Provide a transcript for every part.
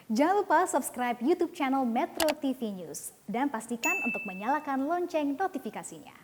Jangan lupa subscribe YouTube channel Metro TV News dan pastikan untuk menyalakan lonceng notifikasinya.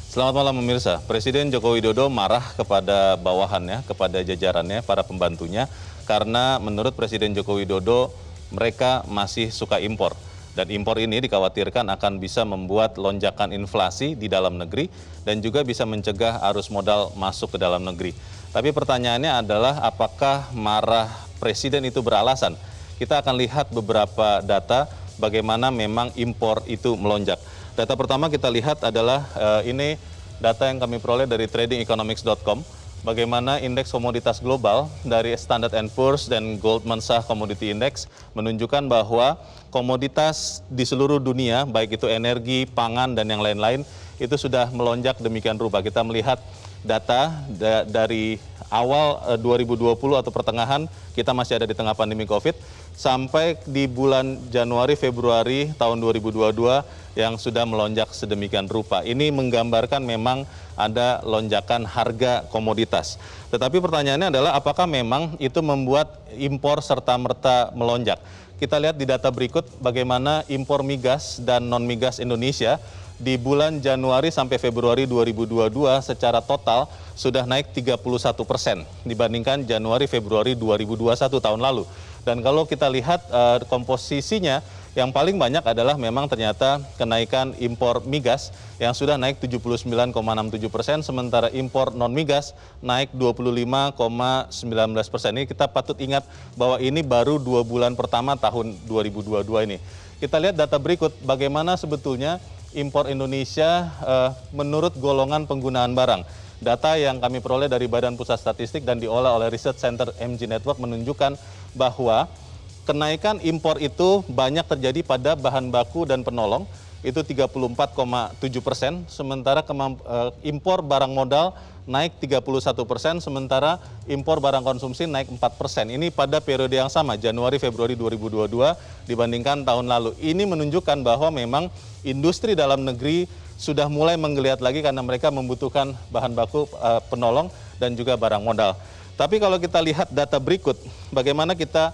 Selamat malam pemirsa, Presiden Joko Widodo marah kepada bawahannya, kepada jajarannya, para pembantunya, karena menurut Presiden Joko Widodo mereka masih suka impor. Dan impor ini dikhawatirkan akan bisa membuat lonjakan inflasi di dalam negeri dan juga bisa mencegah arus modal masuk ke dalam negeri. Tapi pertanyaannya adalah apakah marah Presiden itu beralasan? Kita akan lihat beberapa data bagaimana memang impor itu melonjak. Data pertama kita lihat adalah ini data yang kami peroleh dari tradingeconomics.com. Bagaimana indeks komoditas global dari Standard & Poor's dan Goldman Sachs Commodity Index menunjukkan bahwa komoditas di seluruh dunia, baik itu energi, pangan, dan yang lain-lain, itu sudah melonjak demikian rupa. Kita melihat data dari awal 2020 atau pertengahan, kita masih ada di tengah pandemi COVID, sampai di bulan Januari, Februari tahun 2022 yang sudah melonjak sedemikian rupa. Ini menggambarkan memang ada lonjakan harga komoditas. Tetapi pertanyaannya adalah apakah memang itu membuat impor serta-merta melonjak? Kita lihat di data berikut bagaimana impor migas dan non-migas Indonesia di bulan Januari sampai Februari 2022 secara total sudah naik 31% dibandingkan Januari Februari 2021 tahun lalu. Dan kalau kita lihat komposisinya yang paling banyak adalah memang ternyata kenaikan impor migas yang sudah naik 79,67%, sementara impor non-migas naik 25,19%. Ini kita patut ingat bahwa ini baru 2 bulan pertama tahun 2022 ini. Kita lihat data berikut bagaimana sebetulnya impor Indonesia menurut golongan penggunaan barang. Data yang kami peroleh dari Badan Pusat Statistik dan diolah oleh Research Center MG Network menunjukkan bahwa kenaikan impor itu banyak terjadi pada bahan baku dan penolong, itu 34,7%, sementara impor barang modal naik 31%, sementara impor barang konsumsi naik 4%. Ini pada periode yang sama, Januari-Februari 2022 dibandingkan tahun lalu. Ini menunjukkan bahwa memang industri dalam negeri sudah mulai menggeliat lagi karena mereka membutuhkan bahan baku penolong dan juga barang modal. Tapi kalau kita lihat data berikut, bagaimana kita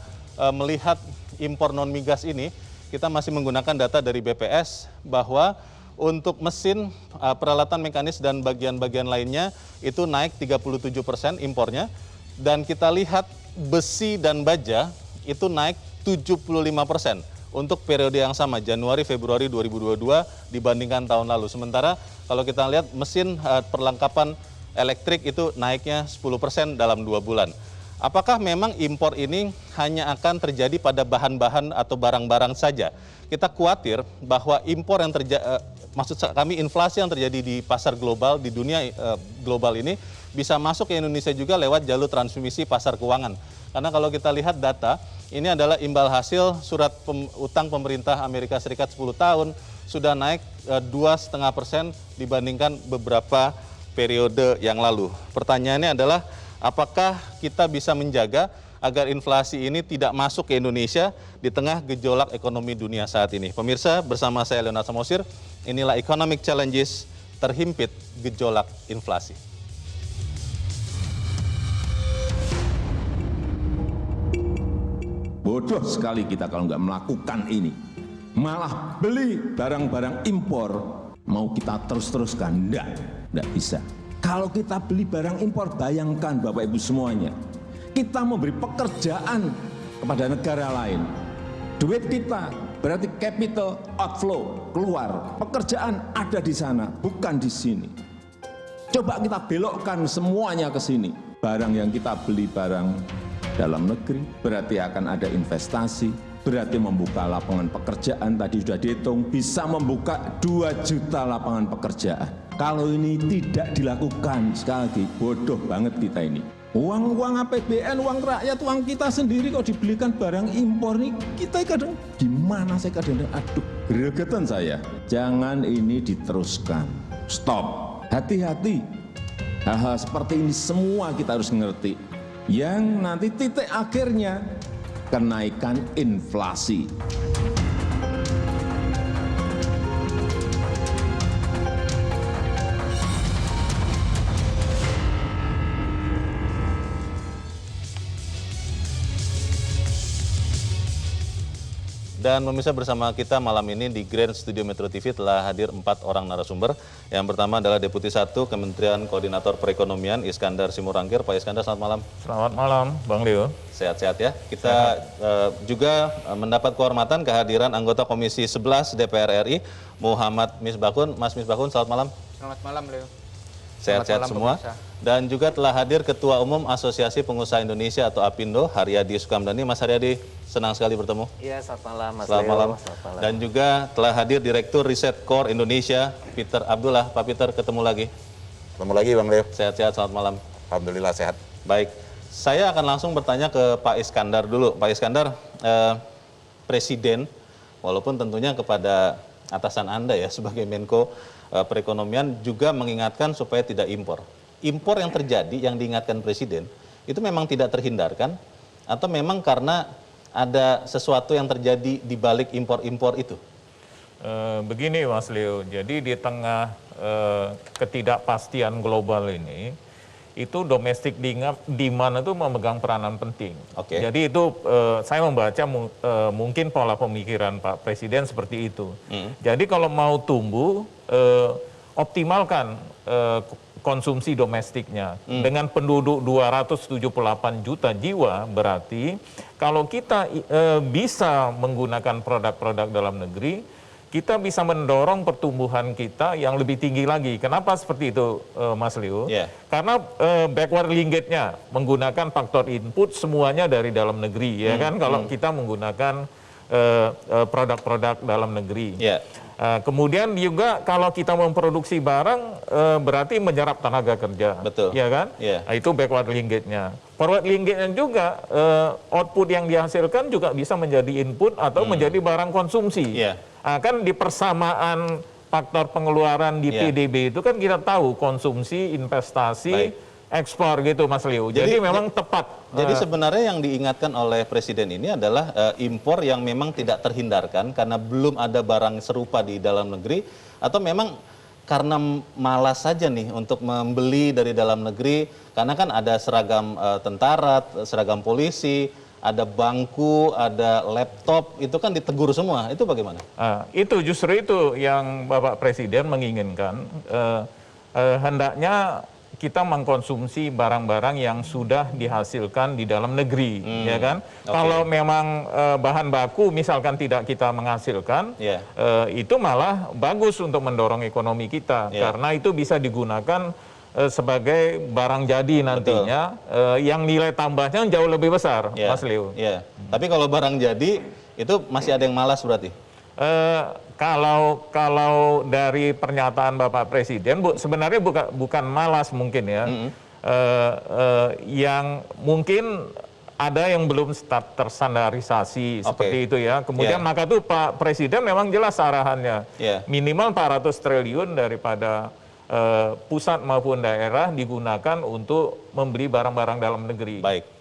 melihat impor non-migas ini, kita masih menggunakan data dari BPS bahwa untuk mesin, peralatan mekanis dan bagian-bagian lainnya itu naik 37% impornya. Dan kita lihat besi dan baja itu naik 75% untuk periode yang sama, Januari-Februari 2022 dibandingkan tahun lalu. Sementara kalau kita lihat mesin perlengkapan elektrik itu naiknya 10% dalam 2 bulan. Apakah memang impor ini hanya akan terjadi pada bahan-bahan atau barang-barang saja? Kita khawatir bahwa impor yang maksud kami inflasi yang terjadi di pasar global, di dunia global ini bisa masuk ke Indonesia juga lewat jalur transmisi pasar keuangan. Karena kalau kita lihat data, ini adalah imbal hasil surat utang pemerintah Amerika Serikat 10 tahun sudah naik 2,5% dibandingkan beberapa periode yang lalu. Pertanyaannya adalah apakah kita bisa menjaga agar inflasi ini tidak masuk ke Indonesia di tengah gejolak ekonomi dunia saat ini? Pemirsa, bersama saya Leonard Samosir, inilah Economic Challenges terhimpit gejolak inflasi. Bodoh sekali kita kalau nggak melakukan ini. Malah beli barang-barang impor, mau kita terus-teruskan. Enggak bisa. Kalau kita beli barang impor, bayangkan Bapak Ibu semuanya, kita memberi pekerjaan kepada negara lain. Duit kita berarti capital outflow, keluar. Pekerjaan ada di sana, bukan di sini. Coba kita belokkan semuanya ke sini. Barang yang kita beli barang dalam negeri, berarti akan ada investasi, berarti membuka lapangan pekerjaan, tadi sudah dihitung, bisa membuka 2 juta lapangan pekerjaan. Kalau ini tidak dilakukan, sekali lagi, bodoh banget kita ini. Uang APBN, uang rakyat, uang kita sendiri kok dibelikan barang impor nih, kita kadang gimana saya kadang aduh, gregetan saya. Jangan ini diteruskan. Stop. Hati-hati. Hal-hal seperti ini semua kita harus ngerti. Yang nanti titik akhirnya kenaikan inflasi. Dan pemirsa, bersama kita malam ini di Grand Studio Metro TV telah hadir 4 orang narasumber. Yang pertama adalah Deputi 1 Kementerian Koordinator Perekonomian Iskandar Simorangkir. Pak Iskandar, selamat malam. Selamat malam, Bang Leo. Sehat-sehat ya. Kita juga mendapat kehormatan kehadiran anggota Komisi 11 DPR RI, Muhammad Misbahkun. Mas Misbahkun, selamat malam. Selamat malam, Leo. Sehat-sehat semua. pemirsa. Dan juga telah hadir Ketua Umum Asosiasi Pengusaha Indonesia atau APindo, Haryadi Sukamdhani. Mas Haryadi, senang sekali bertemu. Iya, selamat malam, Mas Selamat Leo. malam. Selamat malam. Dan juga telah hadir Direktur Riset Core Indonesia, Peter Abdullah. Pak Peter, ketemu lagi. Ketemu lagi Bang Leo. Sehat-sehat, selamat malam. Alhamdulillah sehat. Baik, saya akan langsung bertanya ke Pak Iskandar dulu. Pak Iskandar, Presiden, walaupun tentunya kepada atasan Anda ya sebagai Menko Perekonomian juga mengingatkan supaya tidak impor. Impor yang terjadi, yang diingatkan Presiden, itu memang tidak terhindarkan atau memang karena ada sesuatu yang terjadi di balik impor-impor itu? Begini Mas Leo, jadi di tengah ketidakpastian global ini, itu domestic demand itu memegang peranan penting. Oke. Jadi itu saya membaca mungkin pola pemikiran Pak Presiden seperti itu. Jadi kalau mau tumbuh, optimalkan konsumsi domestiknya. Dengan penduduk 278 juta jiwa, berarti kalau kita bisa menggunakan produk-produk dalam negeri, kita bisa mendorong pertumbuhan kita yang lebih tinggi lagi. Kenapa seperti itu, Mas Leo? Yeah. Karena backward linkage-nya menggunakan faktor input semuanya dari dalam negeri, ya kan? Kalau kita menggunakan produk-produk dalam negeri. Ya. Kemudian juga kalau kita memproduksi barang berarti menyerap tenaga kerja. Betul. Ya kan? Yeah. Nah, itu backward linkage-nya. Forward linkage-nya juga output yang dihasilkan juga bisa menjadi input atau menjadi barang konsumsi. Yeah. Nah, kan di persamaan faktor pengeluaran di Yeah. PDB itu kan kita tahu konsumsi, investasi, Baik. ekspor gitu Mas Leo. Jadi memang tepat. Jadi sebenarnya yang diingatkan oleh Presiden ini adalah impor yang memang tidak terhindarkan karena belum ada barang serupa di dalam negeri, atau memang karena malas saja nih untuk membeli dari dalam negeri, karena kan ada seragam tentara, seragam polisi, ada bangku, ada laptop, itu kan ditegur semua. Itu bagaimana? Itu justru itu yang Bapak Presiden menginginkan. Hendaknya kita mengkonsumsi barang-barang yang sudah dihasilkan di dalam negeri, ya kan? Okay. Kalau memang bahan baku misalkan tidak kita menghasilkan, Yeah. Itu malah bagus untuk mendorong ekonomi kita, Yeah. karena itu bisa digunakan sebagai barang jadi nantinya, yang nilai tambahnya jauh lebih besar, Yeah. Mas Leo. Yeah. Tapi kalau barang jadi, itu masih ada yang malas berarti? Kalau dari pernyataan Bapak Presiden, sebenarnya bukan malas mungkin ya, yang mungkin ada yang belum terstandarisasi seperti itu ya. Kemudian maka tuh Pak Presiden memang jelas arahannya, minimal 400 triliun daripada pusat maupun daerah digunakan untuk membeli barang-barang dalam negeri. Baik.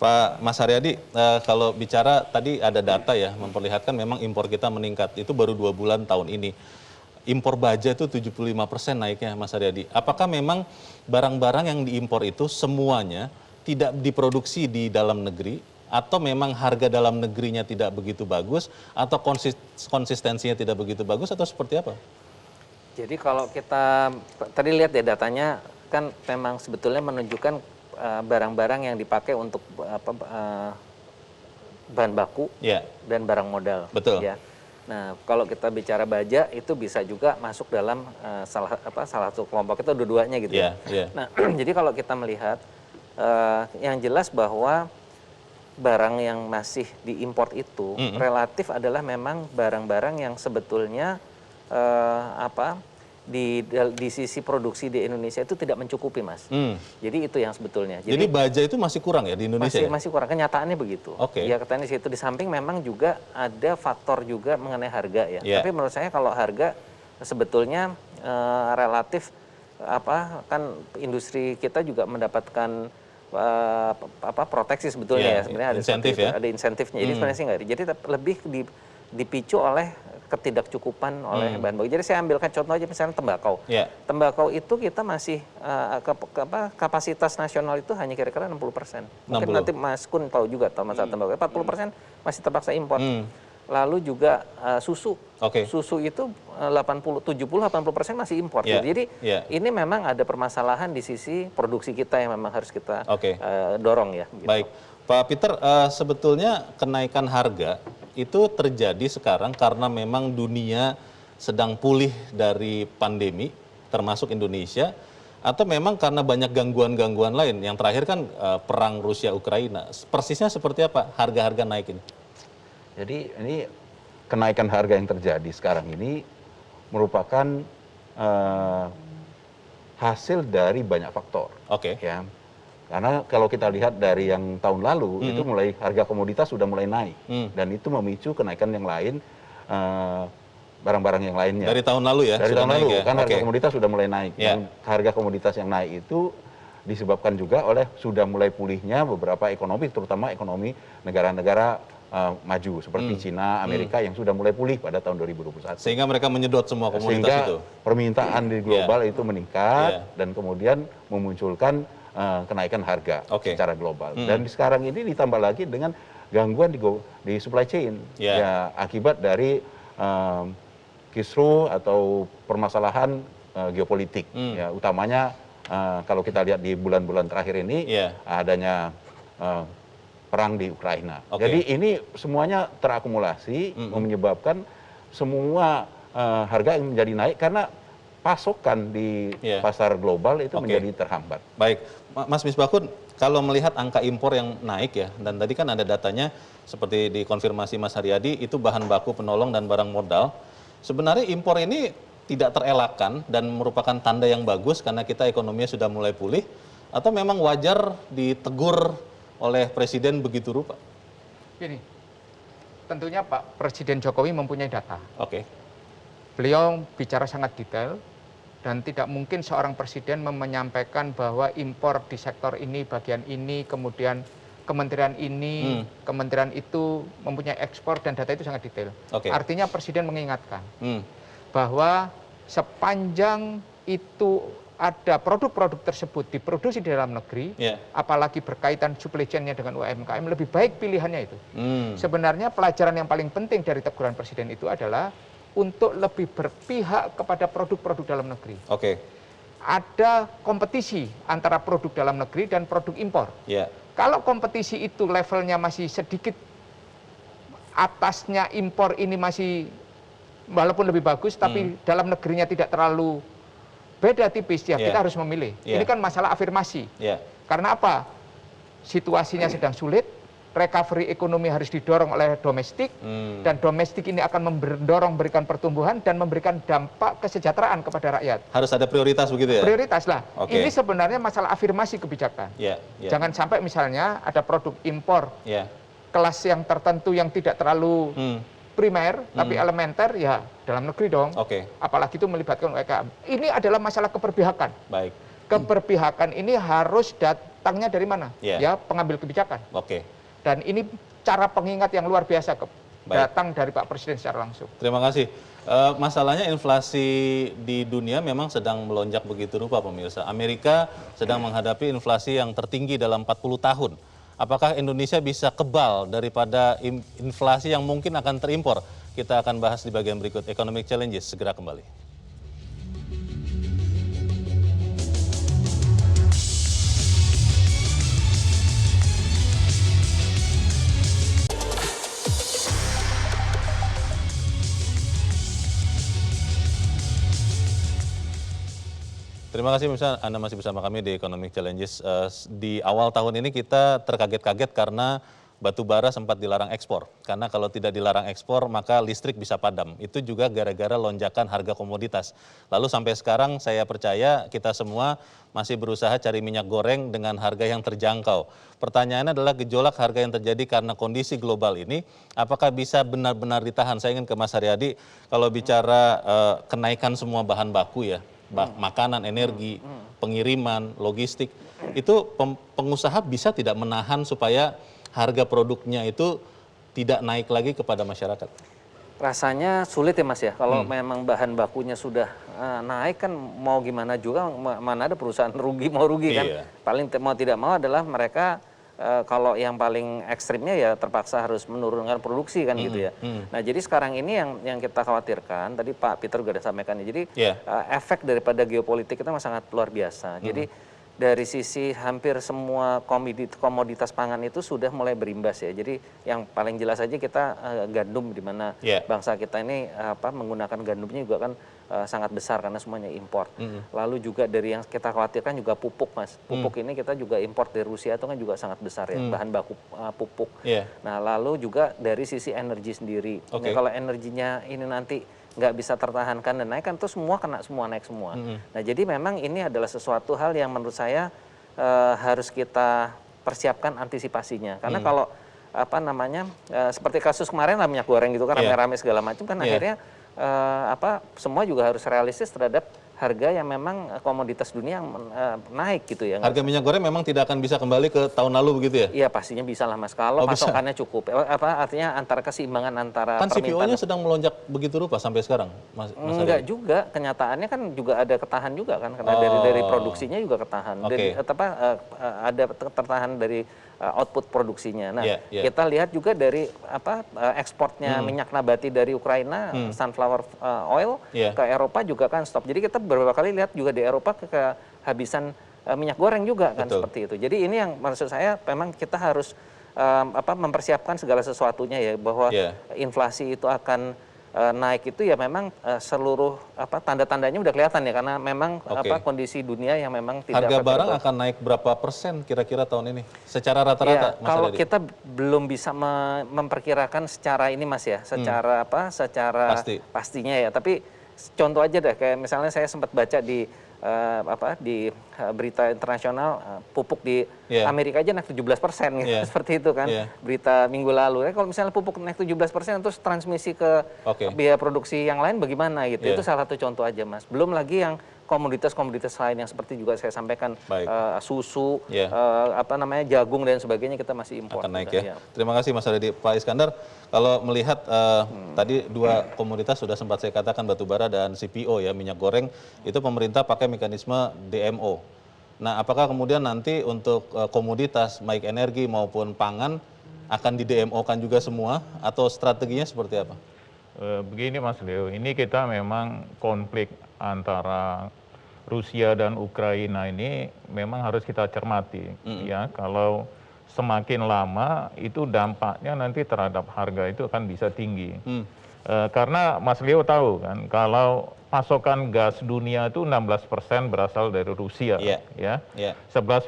Pak Mas Haryadi, kalau bicara tadi ada data ya memperlihatkan memang impor kita meningkat. Itu baru 2 bulan tahun ini. Impor baja itu 75% naiknya, Mas Haryadi. Apakah memang barang-barang yang diimpor itu semuanya tidak diproduksi di dalam negeri, atau memang harga dalam negerinya tidak begitu bagus, atau konsistensinya tidak begitu bagus, atau seperti apa? Jadi kalau kita tadi lihat ya datanya, kan memang sebetulnya menunjukkan barang-barang yang dipakai untuk bahan baku dan barang modal. Betul. Ya. Nah, kalau kita bicara baja itu bisa juga masuk dalam salah satu kelompok itu dua-duanya gitu ya. Nah, jadi kalau kita melihat yang jelas bahwa barang yang masih diimpor itu relatif adalah memang barang-barang yang sebetulnya di sisi produksi di Indonesia itu tidak mencukupi, Mas. Jadi itu yang sebetulnya. Jadi baja itu masih kurang ya di Indonesia? Masih kurang, kenyataannya begitu. Ya katanya di situ, di samping memang juga ada faktor juga mengenai harga ya. Tapi menurut saya kalau harga sebetulnya relatif kan industri kita juga mendapatkan proteksi sebetulnya ya, sebenarnya ada insentif ya, ada insentifnya. Jadi sebenarnya sih nggak, jadi lebih dipicu oleh ketidakcukupan oleh bahan baku. Jadi saya ambilkan contoh aja misalnya tembakau. Tembakau itu kita masih kapasitas nasional itu hanya kira-kira 60%. Mungkin nanti Mas Kun tahu juga masalah tembakau. 40% masih terpaksa impor. Lalu juga susu. Susu itu 70-80% masih impor. Jadi ini memang ada permasalahan di sisi produksi kita yang memang harus kita dorong ya. Gitu. Baik, Pak Peter, sebetulnya kenaikan harga itu terjadi sekarang karena memang dunia sedang pulih dari pandemi, termasuk Indonesia, atau memang karena banyak gangguan-gangguan lain. Yang terakhir kan perang Rusia-Ukraina. Persisnya seperti apa harga-harga naik ini? Jadi ini kenaikan harga yang terjadi sekarang ini merupakan hasil dari banyak faktor. Ya. Karena kalau kita lihat dari yang tahun lalu itu mulai harga komoditas sudah mulai naik dan itu memicu kenaikan yang lain, barang-barang yang lainnya. Dari tahun lalu ya? Dari tahun lalu kan harga komoditas sudah mulai naik. Dan harga komoditas yang naik itu disebabkan juga oleh sudah mulai pulihnya beberapa ekonomi, terutama ekonomi negara-negara maju seperti Cina, Amerika yang sudah mulai pulih pada tahun 2021. Sehingga mereka menyedot semua komoditas itu. Permintaan di global itu meningkat dan kemudian memunculkan kenaikan harga secara global. Dan sekarang ini ditambah lagi dengan gangguan di supply chain ya akibat dari kisruh atau permasalahan geopolitik ya, utamanya kalau kita lihat di bulan-bulan terakhir ini adanya perang di Ukraina. Jadi ini semuanya terakumulasi menyebabkan semua harga yang menjadi naik karena pasokan di pasar global itu menjadi terhambat. Baik, Mas Misbahkun, kalau melihat angka impor yang naik ya, dan tadi kan ada datanya seperti dikonfirmasi Mas Haryadi, itu bahan baku penolong dan barang modal. Sebenarnya impor ini tidak terelakkan dan merupakan tanda yang bagus karena kita ekonominya sudah mulai pulih, atau memang wajar ditegur oleh Presiden begitu rupa? Gini, tentunya Pak Presiden Jokowi mempunyai data. Beliau bicara sangat detail dan tidak mungkin seorang presiden menyampaikan bahwa impor di sektor ini, bagian ini, kemudian kementerian ini, kementerian itu mempunyai ekspor dan data itu sangat detail. Artinya presiden mengingatkan bahwa sepanjang itu ada produk-produk tersebut diproduksi di dalam negeri, apalagi berkaitan supply chain-nya dengan UMKM, lebih baik pilihannya itu. Sebenarnya pelajaran yang paling penting dari teguran presiden itu adalah untuk lebih berpihak kepada produk-produk dalam negeri. Ada kompetisi antara produk dalam negeri dan produk impor. Kalau kompetisi itu levelnya masih sedikit atasnya, impor ini masih walaupun lebih bagus, tapi dalam negerinya tidak terlalu beda tipis, ya kita harus memilih. Ini kan masalah afirmasi. Karena apa? Situasinya sedang sulit, recovery ekonomi harus didorong oleh domestik, dan domestik ini akan mendorong, berikan pertumbuhan dan memberikan dampak kesejahteraan kepada rakyat. Harus ada prioritas begitu ya? Prioritas lah. Ini sebenarnya masalah afirmasi kebijakan. Jangan sampai misalnya ada produk impor kelas yang tertentu yang tidak terlalu primer, tapi elementer, ya dalam negeri dong. Apalagi itu melibatkan UMKM. Ini adalah masalah keberpihakan. Keberpihakan ini harus datangnya dari mana? Ya pengambil kebijakan. Dan ini cara pengingat yang luar biasa datang dari Pak Presiden secara langsung. Terima kasih. Masalahnya inflasi di dunia memang sedang melonjak begitu rupa pemirsa. Amerika sedang menghadapi inflasi yang tertinggi dalam 40 tahun. Apakah Indonesia bisa kebal daripada inflasi yang mungkin akan terimpor? Kita akan bahas di bagian berikut Economic Challenges. Segera kembali. Terima kasih pemirsa, Anda masih bersama kami di Economic Challenges. Di awal tahun ini kita terkaget-kaget karena batu bara sempat dilarang ekspor. Karena kalau tidak dilarang ekspor, maka listrik bisa padam. Itu juga gara-gara lonjakan harga komoditas. Lalu sampai sekarang saya percaya kita semua masih berusaha cari minyak goreng dengan harga yang terjangkau. Pertanyaannya adalah gejolak harga yang terjadi karena kondisi global ini, apakah bisa benar-benar ditahan? Saya ingin ke Mas Haryadi, kalau bicara kenaikan semua bahan baku ya, makanan, energi, pengiriman, logistik, itu pengusaha bisa tidak menahan supaya harga produknya itu tidak naik lagi kepada masyarakat? Rasanya sulit ya Mas ya, kalau memang bahan bakunya sudah naik kan mau gimana juga, mana ada perusahaan rugi mau rugi kan. Paling mau tidak mau adalah mereka kalau yang paling ekstrimnya ya terpaksa harus menurunkan produksi kan gitu ya. Nah jadi sekarang ini yang kita khawatirkan, tadi Pak Peter juga sudah sampaikan ya, jadi efek daripada geopolitik itu sangat luar biasa. Jadi dari sisi hampir semua komoditas pangan itu sudah mulai berimbas ya. Jadi yang paling jelas saja kita gandum, di mana bangsa kita ini menggunakan gandumnya juga kan sangat besar karena semuanya impor. Lalu juga dari yang kita khawatirkan juga pupuk Mas. Pupuk ini kita juga impor dari Rusia itu kan juga sangat besar ya, bahan baku pupuk. Nah lalu juga dari sisi energi sendiri. Nah, kalau energinya ini nanti nggak bisa tertahankan dan naik kan, tuh semua kena semua, naik semua. Nah jadi memang ini adalah sesuatu hal yang menurut saya harus kita persiapkan antisipasinya. Karena kalau seperti kasus kemarin lah minyak goreng gitu kan, rame-rame segala macam kan, akhirnya semua juga harus realistis terhadap harga yang memang komoditas dunia yang naik gitu ya. Harga minyak goreng memang tidak akan bisa kembali ke tahun lalu begitu ya? Iya pastinya bisa lah Mas, kalau pasokannya cukup. Artinya antara keseimbangan antara kan CPO-nya sedang melonjak begitu rupa sampai sekarang, Mas enggak juga, kenyataannya kan juga ada ketahan juga kan, karena dari produksinya juga ketahan. Ada tertahan dari output produksinya. Nah, kita lihat juga dari ekspornya minyak nabati dari Ukraina, sunflower oil ke Eropa juga kan stop. Jadi kita beberapa kali lihat juga di Eropa kehabisan minyak goreng juga kan. Seperti itu. Jadi ini yang maksud saya memang kita harus mempersiapkan segala sesuatunya ya, bahwa inflasi itu akan naik itu ya memang seluruh tanda-tandanya udah kelihatan ya, karena memang kondisi dunia yang memang tidak harga barang akan naik berapa persen kira-kira tahun ini secara rata-rata? Kalau kita belum bisa memperkirakan secara ini Mas ya, secara pastinya ya, tapi contoh aja deh, kayak misalnya saya sempat baca di berita internasional, pupuk di Amerika aja naik 17% gitu, seperti itu kan, berita minggu lalu. Kalau misalnya pupuk naik 17%, terus transmisi ke biaya produksi yang lain bagaimana gitu, itu salah satu contoh aja Mas. Belum lagi yang komoditas-komoditas lain yang seperti juga saya sampaikan, susu, jagung dan sebagainya kita masih impor. Akan naik ya. Terima kasih Mas Haryadi. Pak Iskandar, kalau melihat tadi dua komoditas sudah sempat saya katakan, batu bara dan CPO ya, minyak goreng, itu pemerintah pakai mekanisme DMO. Nah, apakah kemudian nanti untuk komoditas baik energi maupun pangan akan di DMO-kan juga semua, atau strateginya seperti apa? Begini Mas Leo, ini kita memang konflik antara Rusia dan Ukraina ini memang harus kita cermati ya. Kalau semakin lama itu dampaknya nanti terhadap harga itu akan bisa tinggi. Karena Mas Leo tahu kan, kalau pasokan gas dunia itu 16% berasal dari Rusia, ya. 11%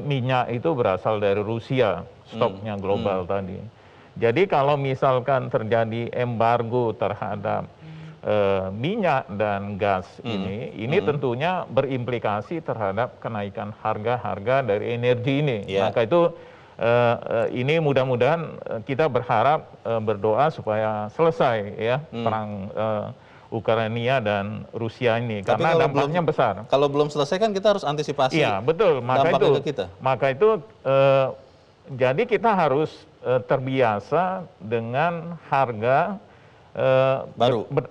minyak itu berasal dari Rusia, stoknya global tadi. Jadi kalau misalkan terjadi embargo terhadap minyak dan gas ini tentunya berimplikasi terhadap kenaikan harga-harga dari energi ini. Maka itu ini mudah-mudahan kita berharap berdoa supaya selesai ya perang Ukraina dan Rusia ini. Tapi karena dampaknya besar. Kalau belum selesai kan kita harus antisipasi. Iya betul. Maka itu jadi kita harus terbiasa dengan harga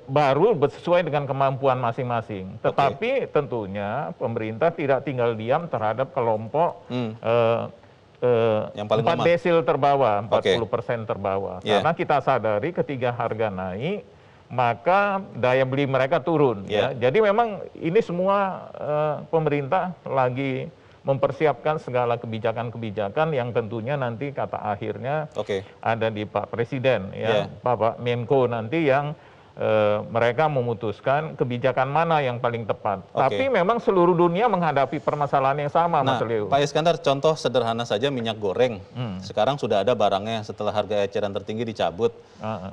baru sesuai dengan kemampuan masing-masing. Tetapi tentunya pemerintah tidak tinggal diam terhadap kelompok yang paling 4 desil terbawah, 40% terbawah. Karena kita sadari ketika harga naik, maka daya beli mereka turun. Jadi memang ini semua pemerintah lagi mempersiapkan segala kebijakan-kebijakan yang tentunya nanti kata akhirnya ada di Pak Presiden, ya, Bapak Menko nanti yang mereka memutuskan kebijakan mana yang paling tepat. Tapi memang seluruh dunia menghadapi permasalahan yang sama, Mas Leo. Pak Iskandar, contoh sederhana saja minyak goreng. Sekarang sudah ada barangnya setelah harga eceran tertinggi dicabut.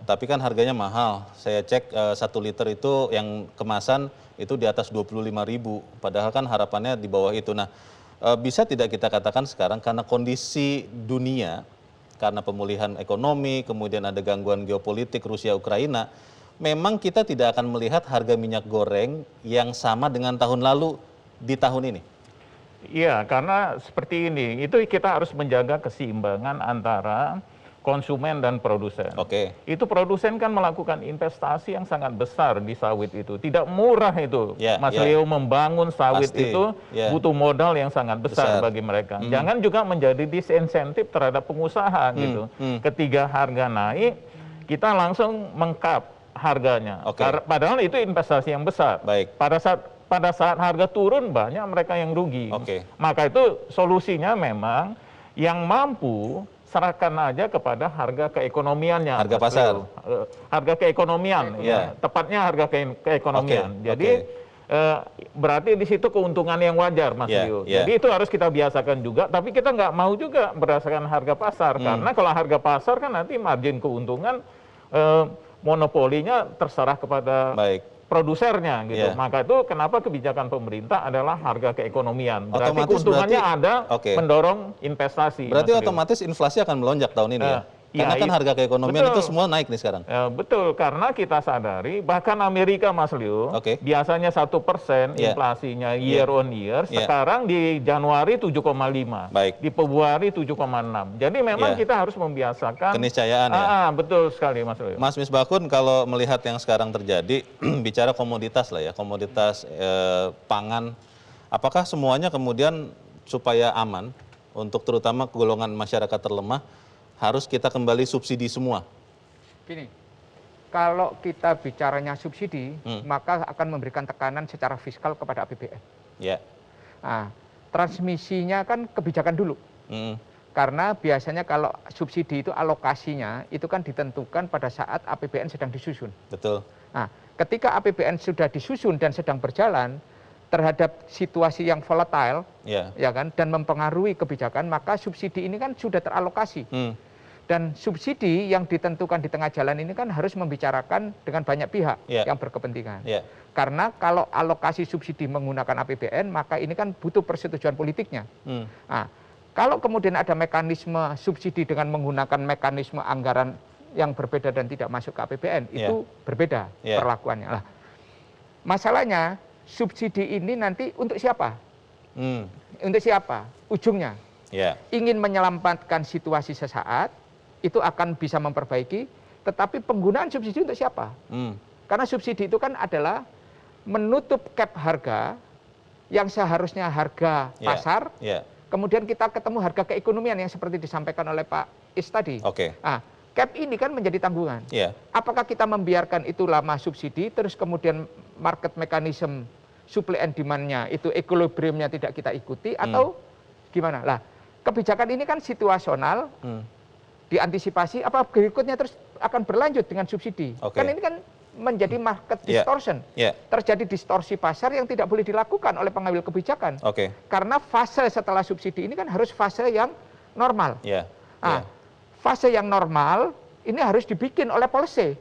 Tapi kan harganya mahal. Saya cek 1 liter itu yang kemasan itu di atas 25.000. Padahal kan harapannya di bawah itu. Nah, bisa tidak kita katakan sekarang karena kondisi dunia, karena pemulihan ekonomi, kemudian ada gangguan geopolitik Rusia-Ukraina, memang kita tidak akan melihat harga minyak goreng yang sama dengan tahun lalu di tahun ini? Iya, karena seperti ini, itu kita harus menjaga keseimbangan antara konsumen dan produsen. Itu produsen kan melakukan investasi yang sangat besar di sawit itu. Tidak murah itu, Mas Leo, membangun sawit itu butuh modal yang sangat besar bagi mereka. Jangan juga menjadi disinsentif terhadap pengusaha gitu. Ketika harga naik, kita langsung mengkap harganya. Padahal itu investasi yang besar. Pada saat harga turun banyak mereka yang rugi. Maka itu solusinya memang yang mampu serahkan aja kepada harga keekonomiannya. Harga pasar. Harga keekonomian, ya. Tepatnya harga keekonomian. Jadi berarti di situ keuntungan yang wajar, Mas Leo. Jadi itu harus kita biasakan juga. Tapi kita nggak mau juga berdasarkan harga pasar, karena kalau harga pasar kan nanti margin keuntungan monopolinya terserah kepada produsernya gitu. Maka itu kenapa kebijakan pemerintah adalah harga keekonomian. Berarti keuntungannya ada mendorong investasi. Berarti otomatis inflasi akan melonjak tahun ini ya? Karena kan harga keekonomian itu semua naik nih sekarang. Betul, karena kita sadari bahkan Amerika, Mas Leo, biasanya 1% inflasinya year on year, sekarang di Januari 7,5, di Februari 7,6. Jadi memang kita harus membiasakan keniscayaan ya. Betul sekali, Mas Leo. Mas Misbahkun, kalau melihat yang sekarang terjadi, bicara komoditas lah ya, komoditas pangan, apakah semuanya kemudian supaya aman untuk terutama golongan masyarakat terlemah harus kita kembali subsidi semua? Gini, kalau kita bicaranya subsidi, maka akan memberikan tekanan secara fiskal kepada APBN. Nah, transmisinya kan kebijakan dulu. Karena biasanya kalau subsidi itu alokasinya itu kan ditentukan pada saat APBN sedang disusun. Betul. Nah, ketika APBN sudah disusun dan sedang berjalan terhadap situasi yang volatile, ya kan, dan mempengaruhi kebijakan, maka subsidi ini kan sudah teralokasi. Dan subsidi yang ditentukan di tengah jalan ini kan harus membicarakan dengan banyak pihak yang berkepentingan. Karena kalau alokasi subsidi menggunakan APBN, maka ini kan butuh persetujuan politiknya. Nah, kalau kemudian ada mekanisme subsidi dengan menggunakan mekanisme anggaran yang berbeda dan tidak masuk ke APBN, itu berbeda perlakuannya. Lah, masalahnya subsidi ini nanti untuk siapa? Untuk siapa? Ujungnya. Ingin menyelamatkan situasi sesaat, itu akan bisa memperbaiki, tetapi penggunaan subsidi untuk siapa? Karena subsidi itu kan adalah menutup cap harga yang seharusnya harga pasar, kemudian kita ketemu harga keekonomian yang seperti disampaikan oleh Pak Is tadi. Nah, cap ini kan menjadi tanggungan. Apakah kita membiarkan itu lama subsidi, terus kemudian market mechanism supply and demand-nya itu equilibrium-nya tidak kita ikuti, atau gimana? Lah, kebijakan ini kan situasional, diantisipasi, apa berikutnya terus akan berlanjut dengan subsidi. Kan ini kan menjadi market distortion. Terjadi distorsi pasar yang tidak boleh dilakukan oleh pengambil kebijakan. Karena fase setelah subsidi ini kan harus fase yang normal. Nah, fase yang normal ini harus dibikin oleh policy.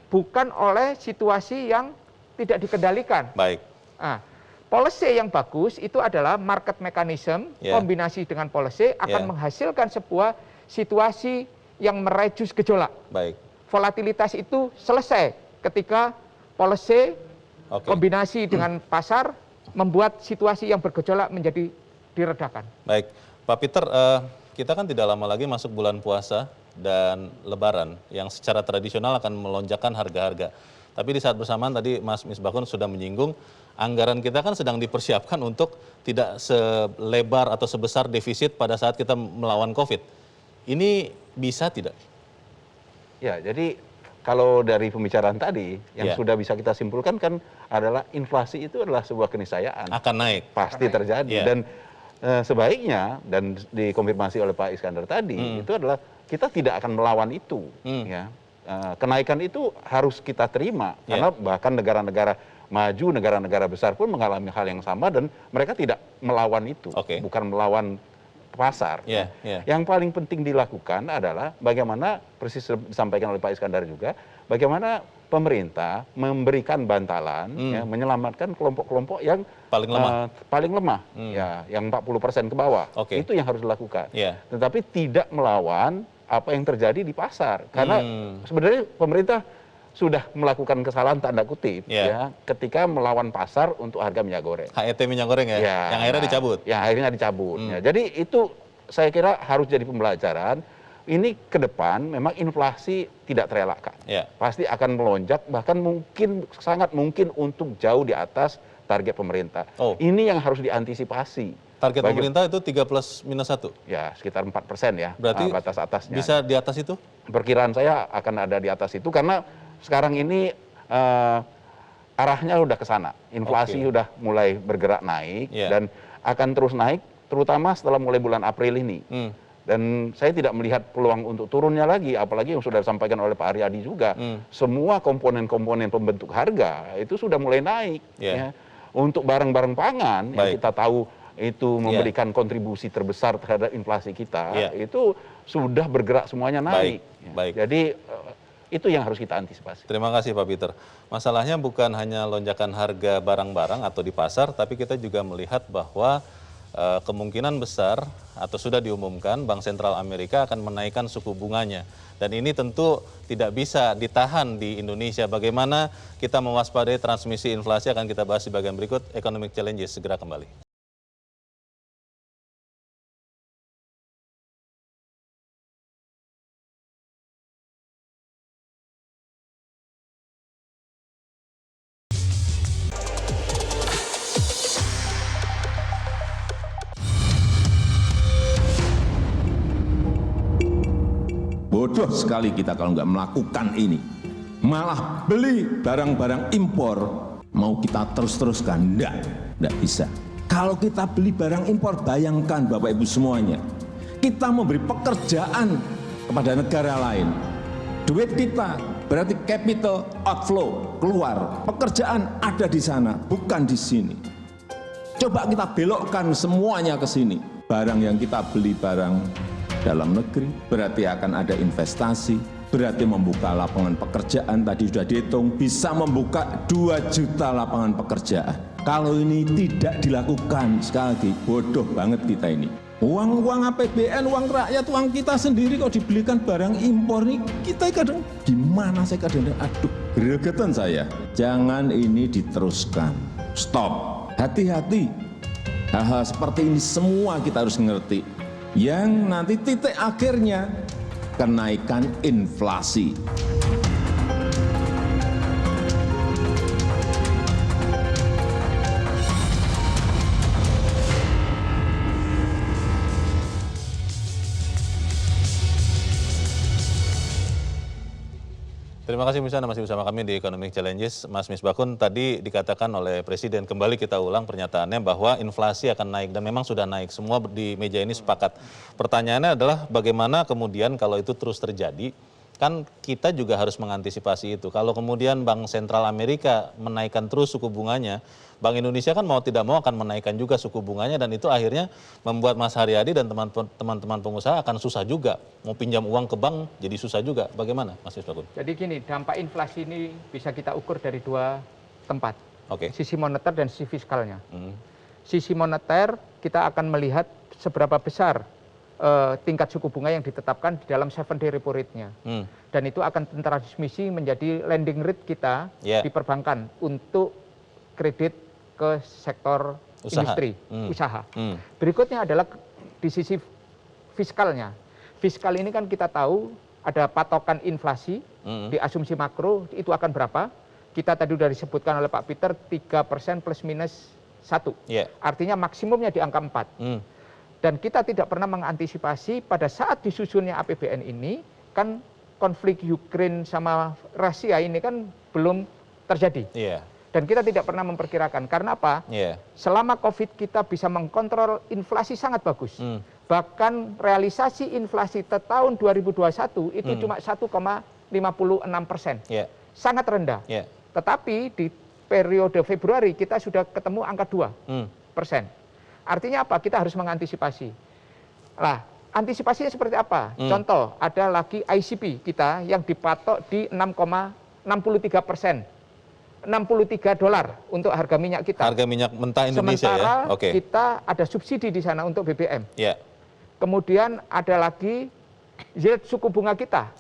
Bukan oleh situasi yang tidak dikendalikan. Nah, policy yang bagus itu adalah market mechanism, kombinasi dengan policy akan menghasilkan sebuah situasi yang merejus gejolak. Volatilitas itu selesai ketika policy kombinasi dengan pasar membuat situasi yang bergejolak menjadi diredakan. Baik, Pak Peter, kita kan tidak lama lagi masuk bulan puasa dan Lebaran yang secara tradisional akan melonjakkan harga-harga. Tapi di saat bersamaan tadi Mas Misbahkun sudah menyinggung, anggaran kita kan sedang dipersiapkan untuk tidak selebar atau sebesar defisit pada saat kita melawan COVID. Ini bisa tidak? Ya, jadi kalau dari pembicaraan tadi, yang sudah bisa kita simpulkan kan adalah inflasi itu adalah sebuah keniscayaan. Akan naik. Pasti terjadi. Dan sebaiknya, dan dikonfirmasi oleh Pak Iskandar tadi, itu adalah kita tidak akan melawan itu. kenaikan itu harus kita terima karena bahkan negara-negara maju, negara-negara besar pun mengalami hal yang sama dan mereka tidak melawan itu, bukan melawan pasar. Yang paling penting dilakukan adalah bagaimana, persis disampaikan oleh Pak Iskandar juga, bagaimana pemerintah memberikan bantalan, menyelamatkan kelompok-kelompok yang paling lemah, ya, yang 40% ke bawah. Itu yang harus dilakukan. Tetapi tidak melawan apa yang terjadi di pasar, karena sebenarnya pemerintah sudah melakukan kesalahan tanda kutip ya ketika melawan pasar untuk harga minyak goreng. HET minyak goreng ya, yang akhirnya dicabut. Ya, akhirnya dicabut. Ya, jadi itu saya kira harus jadi pembelajaran. Ini ke depan memang inflasi tidak terelakkan. Pasti akan melonjak, bahkan mungkin sangat mungkin untuk jauh di atas target pemerintah. Ini yang harus diantisipasi. Target pemerintah itu 3+-1? Ya, sekitar 4% ya. Berarti batas atasnya. Bisa di atas itu? Perkiraan saya akan ada di atas itu karena sekarang ini arahnya udah ke sana. Inflasi udah mulai bergerak naik dan akan terus naik terutama setelah mulai bulan April ini. Dan saya tidak melihat peluang untuk turunnya lagi, apalagi yang sudah disampaikan oleh Pak Aryadi juga. Semua komponen-komponen pembentuk harga itu sudah mulai naik. Ya. Untuk barang-barang pangan yang kita tahu itu memberikan kontribusi terbesar terhadap inflasi kita, itu sudah bergerak semuanya naik. Jadi itu yang harus kita antisipasi. Terima kasih Pak Peter. Masalahnya bukan hanya lonjakan harga barang-barang atau di pasar, tapi kita juga melihat bahwa kemungkinan besar atau sudah diumumkan Bank Sentral Amerika akan menaikkan suku bunganya. Dan ini tentu tidak bisa ditahan di Indonesia. Bagaimana kita mewaspadai transmisi inflasi akan kita bahas di bagian berikut. Economic Challenges segera kembali. Bodoh sekali kita kalau nggak melakukan ini. Malah beli barang-barang impor, mau kita terus-teruskan. Enggak bisa. Kalau kita beli barang impor, bayangkan Bapak Ibu semuanya, kita memberi pekerjaan kepada negara lain. Duit kita berarti capital outflow, keluar. Pekerjaan ada di sana, bukan di sini. Coba kita belokkan semuanya ke sini. Barang yang kita beli barang dalam negeri, berarti akan ada investasi, berarti membuka lapangan pekerjaan, tadi sudah dihitung, bisa membuka 2 juta lapangan pekerjaan. Kalau ini tidak dilakukan, sekali lagi, bodoh banget kita ini. Uang APBN, uang rakyat, uang kita sendiri kok dibelikan barang impor nih, kita kadang gimana saya kadang-kadang, aduh, gregetan saya. Jangan ini diteruskan, stop, hati-hati. Hal-hal seperti ini semua kita harus ngerti. Yang nanti titik akhirnya kenaikan inflasi. Terima kasih Misana, masih bersama kami di Economic Challenges. Mas Misbakun, tadi dikatakan oleh Presiden, kembali kita ulang pernyataannya bahwa inflasi akan naik dan memang sudah naik. Semua di meja ini sepakat. Pertanyaannya adalah bagaimana kemudian kalau itu terus terjadi, kan kita juga harus mengantisipasi itu. Kalau kemudian Bank Sentral Amerika menaikkan terus suku bunganya, Bank Indonesia kan mau tidak mau akan menaikkan juga suku bunganya dan itu akhirnya membuat Mas Haryadi dan teman-teman pengusaha akan susah juga. Mau pinjam uang ke bank jadi susah juga. Bagaimana Mas Misbakun? Jadi gini, dampak inflasi ini bisa kita ukur dari 2 tempat. Sisi moneter dan sisi fiskalnya. Sisi moneter kita akan melihat seberapa besar tingkat suku bunga yang ditetapkan di dalam 7-day repo rate-nya. Dan itu akan tertransmisi menjadi lending rate kita di perbankan untuk kredit ke sektor industri, usaha. Berikutnya adalah di sisi fiskalnya. Fiskal ini kan kita tahu ada patokan inflasi di asumsi makro, itu akan berapa? Kita tadi sudah disebutkan oleh Pak Peter, 3% plus minus 1. Artinya maksimumnya di angka 4. Dan kita tidak pernah mengantisipasi pada saat disusunnya APBN ini, kan konflik Ukraina sama Rusia ini kan belum terjadi. Dan kita tidak pernah memperkirakan. Karena apa? Selama COVID kita bisa mengkontrol inflasi sangat bagus. Bahkan realisasi inflasi tahun 2021 itu cuma 1,5%. 56%. Sangat rendah. Tetapi di periode Februari kita sudah ketemu angka 2%. Artinya apa? Kita harus mengantisipasi. Nah, antisipasinya seperti apa? Contoh, ada lagi ICP kita yang dipatok di 6,63%. $63 untuk harga minyak kita. Harga minyak mentah Indonesia. Sementara kita ada subsidi di sana untuk BBM. Kemudian ada lagi yield suku bunga kita.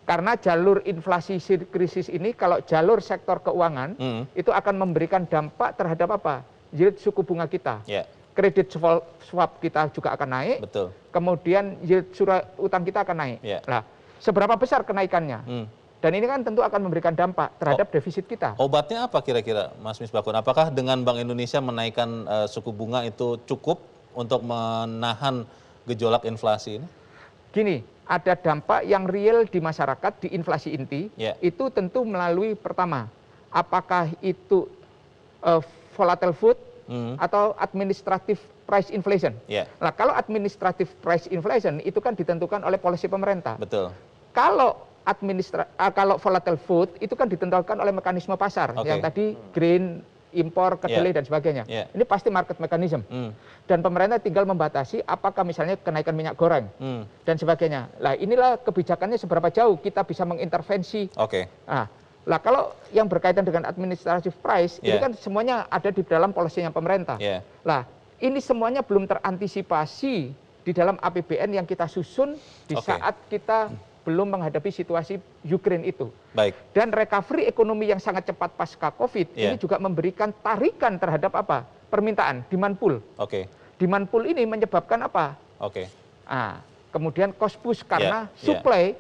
Karena jalur inflasi krisis ini, kalau jalur sektor keuangan, itu akan memberikan dampak terhadap apa? Yield suku bunga kita. Kredit swap kita juga akan naik. Kemudian yield surat utang kita akan naik. Nah, seberapa besar kenaikannya? Dan ini kan tentu akan memberikan dampak terhadap defisit kita. Obatnya apa kira-kira, Mas Misbakun? Apakah dengan Bank Indonesia menaikkan suku bunga itu cukup untuk menahan gejolak inflasi ini? Gini, ada dampak yang real di masyarakat, di inflasi inti, itu tentu melalui pertama, apakah itu volatile food atau administrative price inflation. Nah, kalau administrative price inflation itu kan ditentukan oleh polisi pemerintah. Kalau volatile food itu kan ditentukan oleh mekanisme pasar, yang tadi grain, impor, kedelai dan sebagainya. Ini pasti market mechanism. Dan pemerintah tinggal membatasi apakah misalnya kenaikan minyak goreng dan sebagainya. Nah, inilah kebijakannya seberapa jauh kita bisa mengintervensi. Nah, kalau yang berkaitan dengan administrative price, ini kan semuanya ada di dalam polisinya pemerintah. Nah, ini semuanya belum terantisipasi di dalam APBN yang kita susun di saat kita belum menghadapi situasi Ukraine itu. Dan recovery ekonomi yang sangat cepat pasca COVID ini juga memberikan tarikan terhadap apa? Permintaan, demand pull. Demand pull ini menyebabkan apa? Kemudian cost push karena supply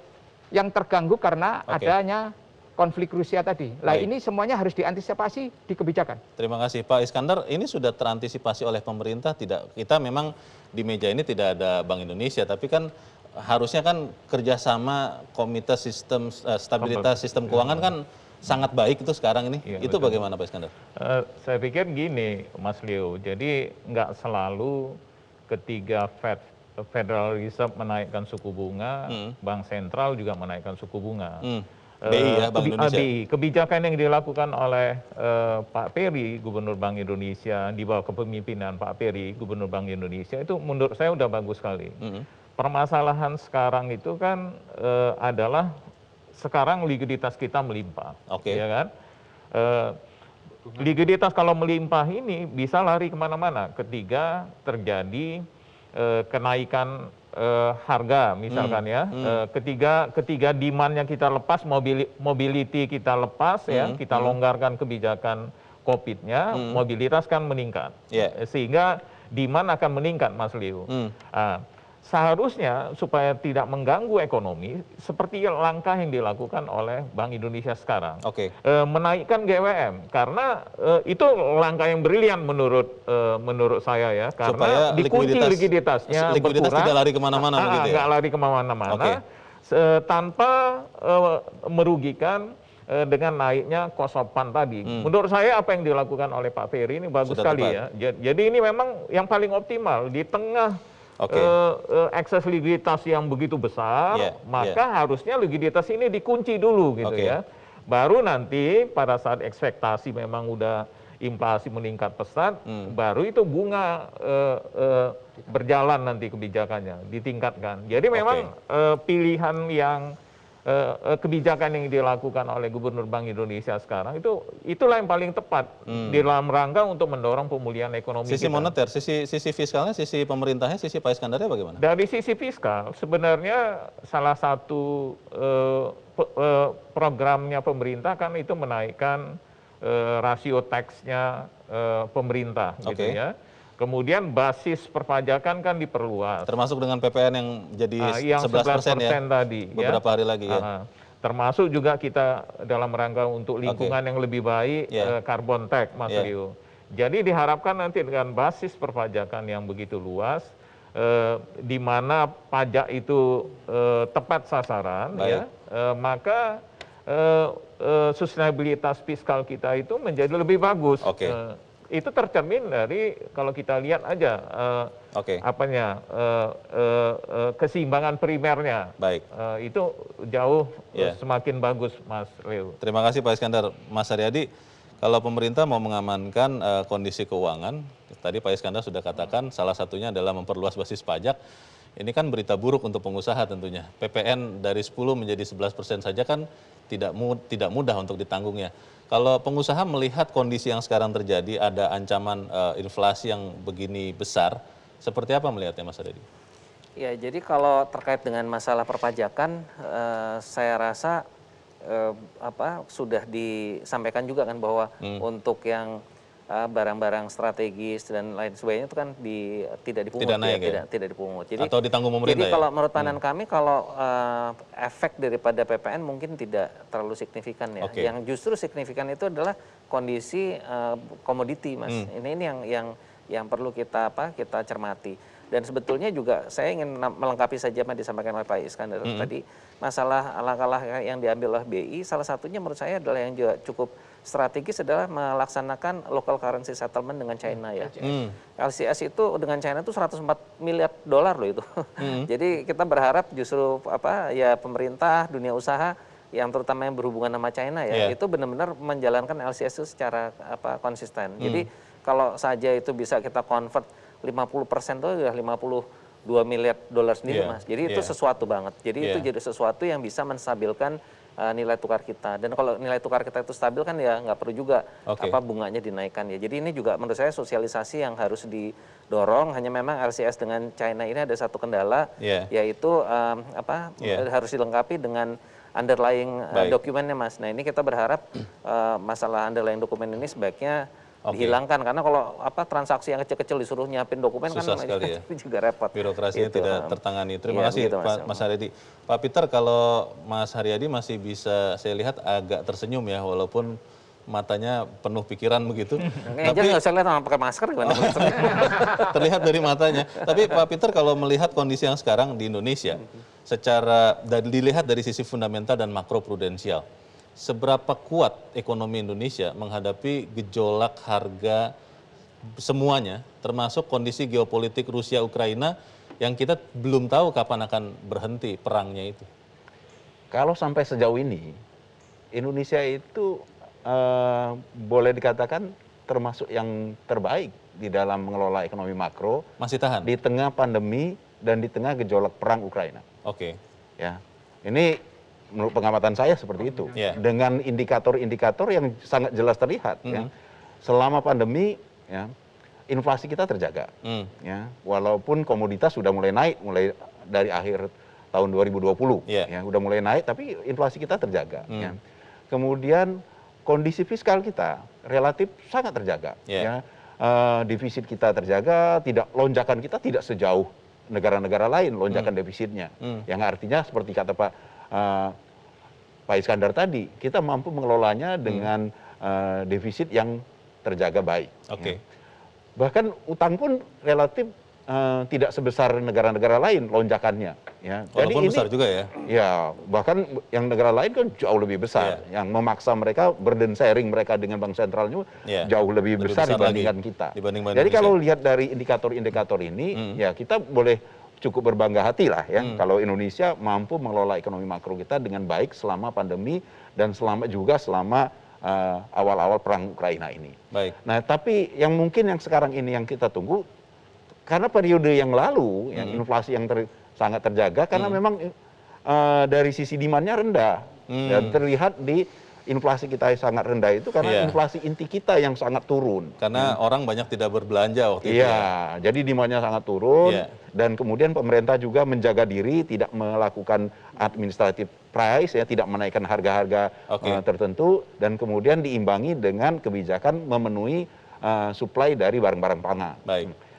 yang terganggu karena adanya konflik Rusia tadi. Nah, ini semuanya harus diantisipasi di kebijakan. Terima kasih Pak Iskandar. Ini sudah terantisipasi oleh pemerintah tidak? Kita memang di meja ini tidak ada Bank Indonesia, tapi kan harusnya kan kerjasama Komite Sistem Stabilitas Sistem Keuangan kan sangat baik itu sekarang ini. Itu bagaimana Pak Iskandar? Saya pikir gini Mas Leo, jadi nggak selalu ketika Federal Reserve menaikkan suku bunga, Bank Sentral juga menaikkan suku bunga. BI ya, Bank Indonesia. BI. Kebijakan yang dilakukan oleh Pak Peri, Gubernur Bank Indonesia, di bawah kepemimpinan Pak Peri, Gubernur Bank Indonesia, itu menurut saya udah bagus sekali. Permasalahan sekarang itu kan adalah sekarang likuiditas kita melimpah, ya kan? Likuiditas kalau melimpah ini bisa lari kemana-mana ketika terjadi kenaikan harga, misalkan ya. Ketika demand-nya kita lepas, mobility kita lepas, ya, kita longgarkan kebijakan COVID-nya, mobilitas kan meningkat, sehingga demand akan meningkat, Mas Leo. Seharusnya supaya tidak mengganggu ekonomi, seperti langkah yang dilakukan oleh Bank Indonesia sekarang, menaikkan GWM, karena itu langkah yang brilian menurut saya ya, karena supaya dikunci likuiditasnya berkurang, tidak lari kemana-mana, nggak lari kemana-mana, tanpa merugikan dengan naiknya cost of fund tadi. Menurut saya apa yang dilakukan oleh Pak Peri ini bagus sekali ya. Jadi ini memang yang paling optimal di tengah ekses likuiditas yang begitu besar, maka harusnya likuiditas ini dikunci dulu gitu ya. Baru nanti pada saat ekspektasi memang udah inflasi meningkat pesat, baru itu bunga berjalan nanti kebijakannya, ditingkatkan. Jadi memang pilihan yang kebijakan yang dilakukan oleh Gubernur Bank Indonesia sekarang itulah yang paling tepat di dalam rangka untuk mendorong pemulihan ekonomi sisi kita. Moneter, sisi fiskalnya, sisi pemerintahnya, sisi Pak Iskandarnya bagaimana? Dari sisi fiskal sebenarnya salah satu programnya pemerintah kan itu menaikkan rasio taksnya pemerintah gitu ya. Kemudian basis perpajakan kan diperluas. Termasuk dengan PPN yang jadi 11% ya, tadi, beberapa hari lagi ya. Termasuk juga kita dalam rangka untuk lingkungan yang lebih baik, carbon tax, Mas Leo. Jadi diharapkan nanti dengan basis perpajakan yang begitu luas, di mana pajak itu tepat sasaran, maka sustainabilitas fiskal kita itu menjadi lebih bagus. Itu tercermin dari kalau kita lihat aja keseimbangan primernya. Baik. Itu jauh semakin bagus, Mas Leo. Terima kasih Pak Iskandar. Mas Haryadi, kalau pemerintah mau mengamankan kondisi keuangan, tadi Pak Iskandar sudah katakan salah satunya adalah memperluas basis pajak. Ini kan berita buruk untuk pengusaha tentunya. PPN dari 10 menjadi 11% saja kan tidak mudah untuk ditanggungnya. Kalau pengusaha melihat kondisi yang sekarang terjadi, ada ancaman inflasi yang begini besar, seperti apa melihatnya Mas Haryadi? Ya, jadi kalau terkait dengan masalah perpajakan, saya rasa sudah disampaikan juga kan bahwa untuk yang barang-barang strategis dan lain sebagainya itu kan tidak dipungut, tidak dipungut. Jadi, atau ditanggung pemerintah. Jadi kalau menurut pandangan kami, kalau efek daripada PPN mungkin tidak terlalu signifikan ya. Yang justru signifikan itu adalah kondisi komoditi, Mas. Ini yang perlu kita cermati. Dan sebetulnya juga saya ingin melengkapi saja apa yang disampaikan oleh Pak Iskandar tadi, masalah langkah-langkah yang diambil oleh BI, salah satunya menurut saya adalah yang juga cukup strategis adalah melaksanakan local currency settlement dengan China ya. LCS itu dengan China itu 104 miliar dolar loh itu. Jadi kita berharap justru pemerintah, dunia usaha yang terutama yang berhubungan sama China ya, itu benar-benar menjalankan LCS itu secara konsisten. Jadi kalau saja itu bisa kita convert 50% itu sudah 52 miliar dolar sendiri, Mas. Jadi itu sesuatu banget. Jadi itu jadi sesuatu yang bisa menstabilkan nilai tukar kita. Dan kalau nilai tukar kita itu stabil kan ya nggak perlu juga bunganya dinaikkan ya. Jadi ini juga menurut saya sosialisasi yang harus didorong. Hanya memang LCS dengan China ini ada satu kendala, yaitu harus dilengkapi dengan underlying dokumennya, Mas. Nah ini kita berharap masalah underlying dokumen ini sebaiknya dihilangkan, karena kalau transaksi yang kecil-kecil disuruh nyiapin dokumen susah kan sekali ya. juga repot. Birokrasinya tidak tertangani. Terima kasih gitu, Mas Haryadi. Pak Peter, kalau Mas Haryadi masih bisa saya lihat agak tersenyum ya, walaupun matanya penuh pikiran begitu. Tapi nggak usah lihat orang pakai masker gimana? Terlihat dari matanya. Tapi Pak Peter, kalau melihat kondisi yang sekarang di Indonesia, dilihat dari sisi fundamental dan makro prudensial, seberapa kuat ekonomi Indonesia menghadapi gejolak harga semuanya, termasuk kondisi geopolitik Rusia-Ukraina yang kita belum tahu kapan akan berhenti perangnya itu? Kalau sampai sejauh ini, Indonesia itu boleh dikatakan termasuk yang terbaik di dalam mengelola ekonomi makro. Masih tahan? Di tengah pandemi dan di tengah gejolak perang Ukraina. Ya, ini menurut pengamatan saya seperti itu, dengan indikator-indikator yang sangat jelas terlihat. Ya. Selama pandemi, ya, inflasi kita terjaga, ya, walaupun komoditas sudah mulai naik, mulai dari akhir tahun 2020, ya, udah mulai naik, tapi inflasi kita terjaga. Ya. Kemudian kondisi fiskal kita relatif sangat terjaga, ya. Defisit kita terjaga, lonjakan kita tidak sejauh negara-negara lain lonjakan defisitnya, yang artinya seperti kata Pak Iskandar tadi, kita mampu mengelolanya dengan defisit yang terjaga baik. Ya. Bahkan utang pun relatif tidak sebesar negara-negara lain lonjakannya. Ya. Walaupun jadi besar juga ya? Ya, bahkan yang negara lain kan jauh lebih besar. Yang memaksa mereka, burden sharing mereka dengan bank sentralnya jauh lebih besar dibandingkan kita. Jadi kalau lihat dari indikator-indikator ini, ya kita boleh cukup berbangga hati lah ya, kalau Indonesia mampu mengelola ekonomi makro kita dengan baik selama pandemi dan selama awal-awal perang Ukraina ini. Nah, tapi yang mungkin yang sekarang ini yang kita tunggu, karena periode yang lalu ya, inflasi yang sangat terjaga karena memang dari sisi demand-nya rendah dan terlihat di inflasi kita yang sangat rendah itu karena inflasi inti kita yang sangat turun. Karena orang banyak tidak berbelanja waktu itu. Iya, jadi demand-nya sangat turun dan kemudian pemerintah juga menjaga diri tidak melakukan administrative price ya, tidak menaikkan harga-harga tertentu dan kemudian diimbangi dengan kebijakan memenuhi supply dari barang-barang pangan.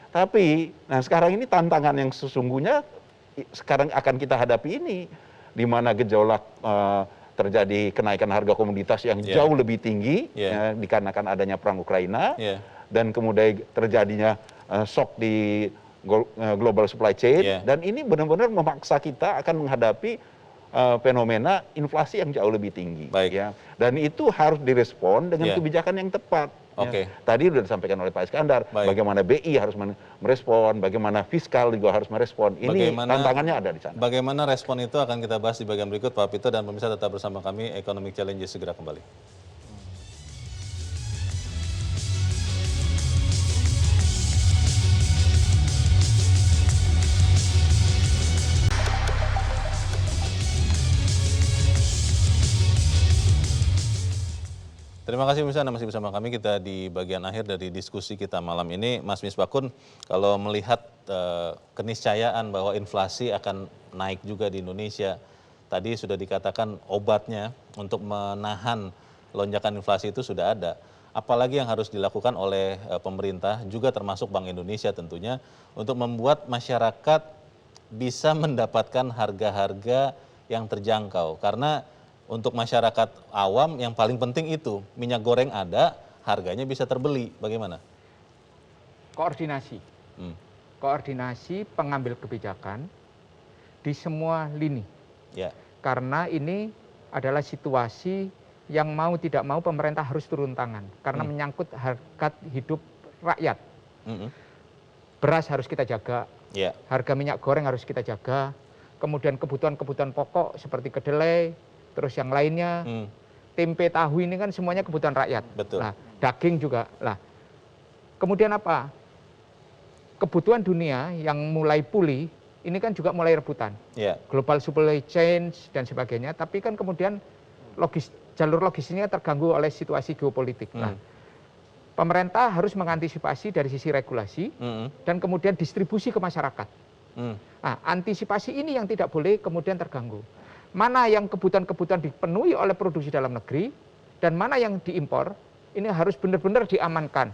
Tapi sekarang ini tantangan yang sesungguhnya sekarang akan kita hadapi ini, di mana gejolak terjadi kenaikan harga komoditas yang jauh lebih tinggi ya, dikarenakan adanya perang Ukraina dan kemudian terjadinya shock di global supply chain dan ini benar-benar memaksa kita akan menghadapi fenomena inflasi yang jauh lebih tinggi ya, dan itu harus direspon dengan kebijakan yang tepat Oke. Tadi sudah disampaikan oleh Pak Iskandar, bagaimana BI harus merespon, bagaimana fiskal juga harus merespon. Ini tantangannya ada di sana. Bagaimana respon itu akan kita bahas di bagian berikut, Pak Peter, dan pemirsa tetap bersama kami. Economic Challenges segera kembali. Terima kasih pemirsa, Anda masih bersama kami. Kita di bagian akhir dari diskusi kita malam ini. Mas Misbakun, kalau melihat keniscayaan bahwa inflasi akan naik juga di Indonesia, tadi sudah dikatakan obatnya untuk menahan lonjakan inflasi itu sudah ada. Apalagi yang harus dilakukan oleh pemerintah, juga termasuk Bank Indonesia tentunya, untuk membuat masyarakat bisa mendapatkan harga-harga yang terjangkau. Karena untuk masyarakat awam yang paling penting itu minyak goreng ada, harganya bisa terbeli. Bagaimana? Koordinasi. Koordinasi pengambil kebijakan di semua lini. Ya. Karena ini adalah situasi yang mau tidak mau pemerintah harus turun tangan. Karena menyangkut harkat hidup rakyat. Beras harus kita jaga, harga minyak goreng harus kita jaga, kemudian kebutuhan-kebutuhan pokok seperti kedelai, terus yang lainnya, tempe, tahu ini kan semuanya kebutuhan rakyat. Betul. Nah, daging juga. Lah, kemudian apa? Kebutuhan dunia yang mulai pulih, ini kan juga mulai rebutan. Global supply chain dan sebagainya, tapi kan kemudian jalur logistiknya terganggu oleh situasi geopolitik. Nah, pemerintah harus mengantisipasi dari sisi regulasi dan kemudian distribusi ke masyarakat. Nah, antisipasi ini yang tidak boleh kemudian terganggu. Mana yang kebutuhan-kebutuhan dipenuhi oleh produksi dalam negeri dan mana yang diimpor, ini harus benar-benar diamankan.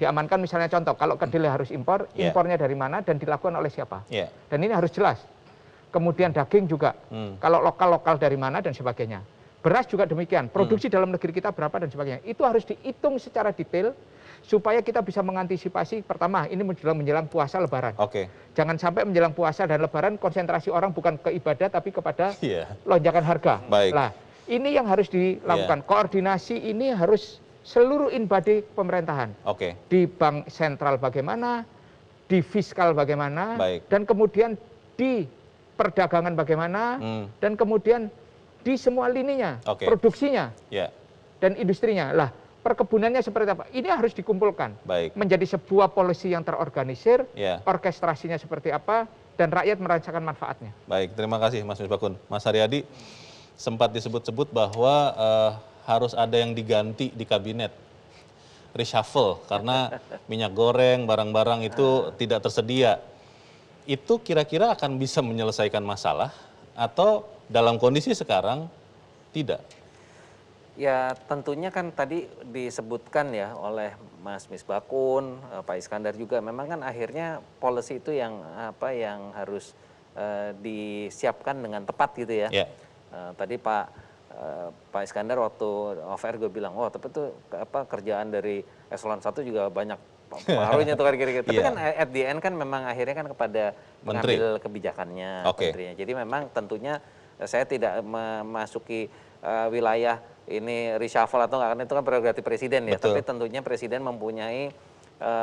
Diamankan misalnya contoh, kalau kedelai harus impor, impornya dari mana dan dilakukan oleh siapa. Dan ini harus jelas. Kemudian daging juga, kalau lokal-lokal dari mana dan sebagainya. Beras juga demikian, produksi dalam negeri kita berapa dan sebagainya. Itu harus dihitung secara detail supaya kita bisa mengantisipasi. Pertama, ini menjelang puasa Lebaran. Jangan sampai menjelang puasa dan Lebaran konsentrasi orang bukan ke ibadah tapi kepada lonjakan harga. Nah, ini yang harus dilakukan. Koordinasi ini harus seluruh inbody pemerintahan. Di bank sentral bagaimana, di fiskal bagaimana, dan kemudian di perdagangan bagaimana, dan kemudian di semua lininya, produksinya, dan industrinya. Lah, perkebunannya seperti apa? Ini harus dikumpulkan menjadi sebuah policy yang terorganisir, orkestrasinya seperti apa, dan rakyat merasakan manfaatnya. Baik, terima kasih Mas Misbakun. Mas Haryadi, sempat disebut-sebut bahwa harus ada yang diganti di kabinet, reshuffle, karena minyak goreng, barang-barang itu tidak tersedia. Itu kira-kira akan bisa menyelesaikan masalah atau dalam kondisi sekarang tidak? Ya tentunya kan tadi disebutkan ya oleh Mas Misbakun, Pak Iskandar juga, memang kan akhirnya policy itu yang harus disiapkan dengan tepat gitu ya. Tadi Pak Iskandar waktu off-air gue bilang, tapi itu kerjaan dari eselon 1 juga banyak pengaruhnya tuh kan kira-kira. Tapi kan at the end kan memang akhirnya kan kepada pengambil kebijakannya, menterinya. Jadi memang tentunya saya tidak memasuki wilayah ini reshuffle atau enggak, karena itu kan prerogatif presiden ya. Tapi tentunya presiden mempunyai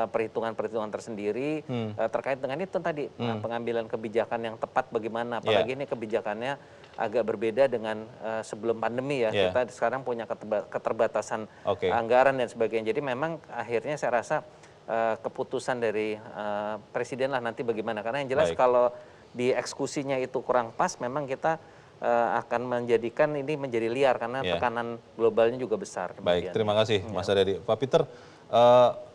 perhitungan-perhitungan tersendiri terkait dengan itu tadi, pengambilan kebijakan yang tepat bagaimana. Apalagi ini kebijakannya agak berbeda dengan sebelum pandemi ya. Kita sekarang punya keterbatasan anggaran dan sebagainya. Jadi memang akhirnya saya rasa keputusan dari presiden lah nanti bagaimana. Karena yang jelas kalau dieksekusinya itu kurang pas, memang kita akan menjadikan ini menjadi liar karena tekanan globalnya juga besar. Baik, terima kasih Mas Haryadi. Pak Peter,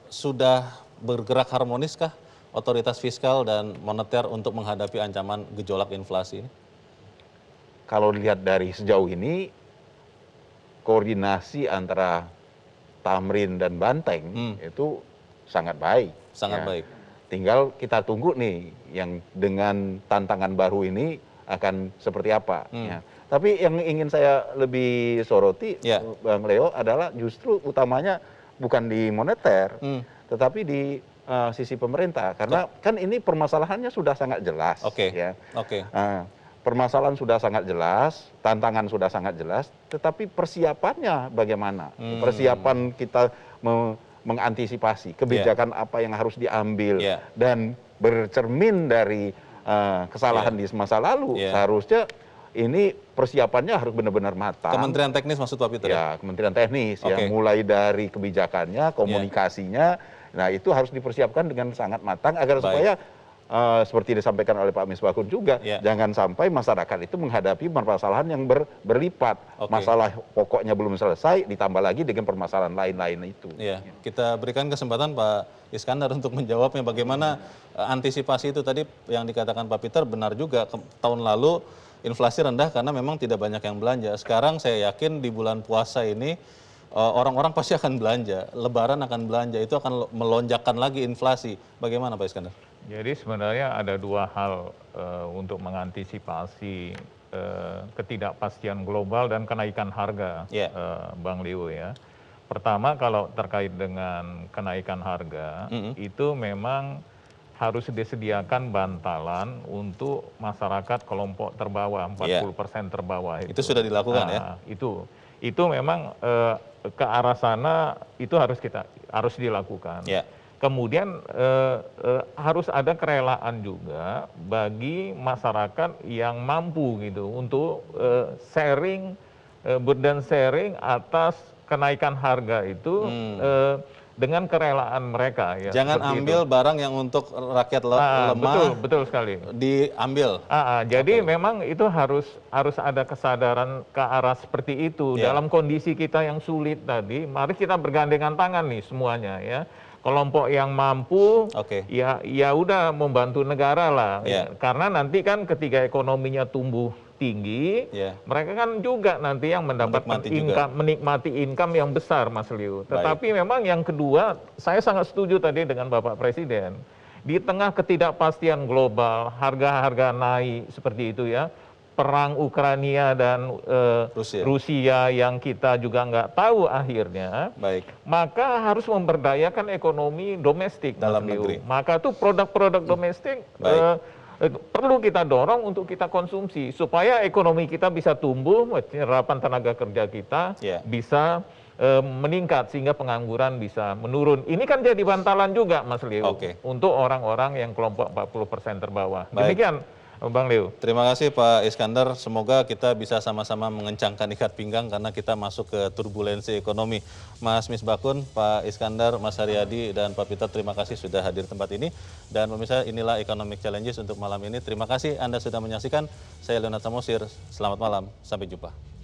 sudah bergerak harmoniskah otoritas fiskal dan moneter untuk menghadapi ancaman gejolak inflasi ini? Kalau dilihat dari sejauh ini, koordinasi antara Tamrin dan Banteng itu sangat baik. Sangat baik. Tinggal kita tunggu nih yang dengan tantangan baru ini akan seperti apa. Tapi yang ingin saya lebih soroti, Bang Leo, adalah justru utamanya bukan di moneter, tetapi di sisi pemerintah. Karena kan ini permasalahannya sudah sangat jelas. Permasalahan sudah sangat jelas, tantangan sudah sangat jelas, tetapi persiapannya bagaimana? Persiapan kita mengantisipasi kebijakan apa yang harus diambil dan bercermin dari kesalahan di masa lalu, seharusnya ini persiapannya harus benar-benar matang. Kementerian Teknis maksud Pak Peter? Ya, Kementerian Teknis yang mulai dari kebijakannya, komunikasinya, nah itu harus dipersiapkan dengan sangat matang agar supaya seperti disampaikan oleh Pak Misbakun juga, jangan sampai masyarakat itu menghadapi permasalahan yang berlipat. Masalah pokoknya belum selesai, ditambah lagi dengan permasalahan lain-lain itu. Ya, kita berikan kesempatan Pak Iskandar untuk menjawabnya bagaimana antisipasi itu tadi yang dikatakan Pak Peter benar juga. Tahun lalu inflasi rendah karena memang tidak banyak yang belanja. Sekarang saya yakin di bulan puasa ini orang-orang pasti akan belanja, Lebaran akan belanja, itu akan melonjakkan lagi inflasi. Bagaimana Pak Iskandar? Jadi sebenarnya ada dua hal untuk mengantisipasi ketidakpastian global dan kenaikan harga, Bang Leo ya. Pertama kalau terkait dengan kenaikan harga, itu memang harus disediakan bantalan untuk masyarakat kelompok terbawah, 40% terbawah. Itu sudah dilakukan ya? Itu memang ke arah sana itu harus dilakukan. Kemudian harus ada kerelaan juga bagi masyarakat yang mampu gitu untuk sharing, burden sharing atas kenaikan harga itu dengan kerelaan mereka. Ya, jangan ambil barang yang untuk rakyat lemah. Betul sekali. Diambil. Jadi memang itu harus ada kesadaran ke arah seperti itu. Dalam kondisi kita yang sulit tadi, mari kita bergandengan tangan nih semuanya ya. Kelompok yang mampu, ya udah membantu negara lah. Karena nanti kan ketika ekonominya tumbuh tinggi, mereka kan juga nanti yang mendapatkan menikmati income yang besar, Mas Liu. Tetapi memang yang kedua, saya sangat setuju tadi dengan Bapak Presiden. Di tengah ketidakpastian global, harga-harga naik seperti itu ya, perang Ukraina dan Rusia yang kita juga nggak tahu akhirnya, maka harus memberdayakan ekonomi domestik dalam negeri. Maka tuh produk-produk domestik perlu kita dorong untuk kita konsumsi supaya ekonomi kita bisa tumbuh, penyerapan tenaga kerja kita bisa meningkat sehingga pengangguran bisa menurun. Ini kan jadi bantalan juga, Mas Leo, untuk orang-orang yang kelompok 40% terbawah. Demikian. Bang Leo. Terima kasih Pak Iskandar, semoga kita bisa sama-sama mengencangkan ikat pinggang karena kita masuk ke turbulensi ekonomi. Mas Misbakun, Pak Iskandar, Mas Haryadi, dan Pak Peter, terima kasih sudah hadir di tempat ini. Dan pemirsa, inilah Economic Challenges untuk malam ini. Terima kasih Anda sudah menyaksikan. Saya Leonard Samosir, selamat malam, sampai jumpa.